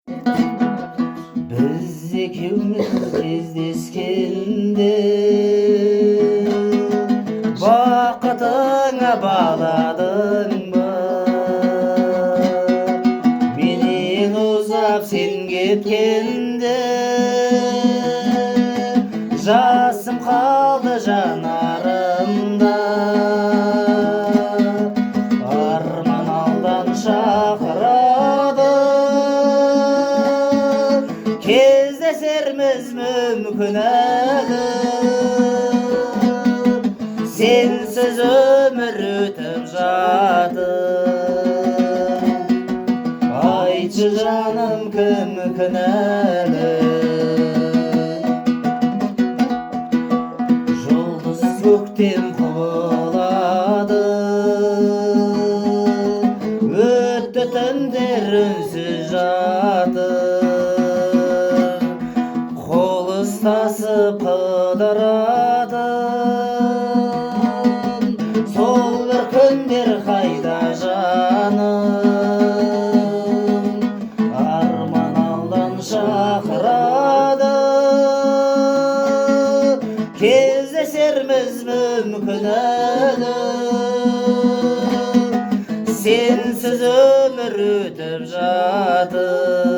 Biz ekimiz кездескенде бақытыңа баладың ба? Менен ұзап сен кеткенде жасым қалды жанарымда. Арман алдан шақырады, кездесерміз мүмкін әлі. Сенсіз өмір өтіп жатыр. Айтшы жаным, кім кінәлі? Жұлдыз көктем құбылады, өтті түндер үнсіз жатыр. Қол ұстасып қыдырады, сол бір күндер қайда жаным? Арман алдан шақырады, кездесерміз мүмкін әлі. Сенсіз өмір өтіп жатыр.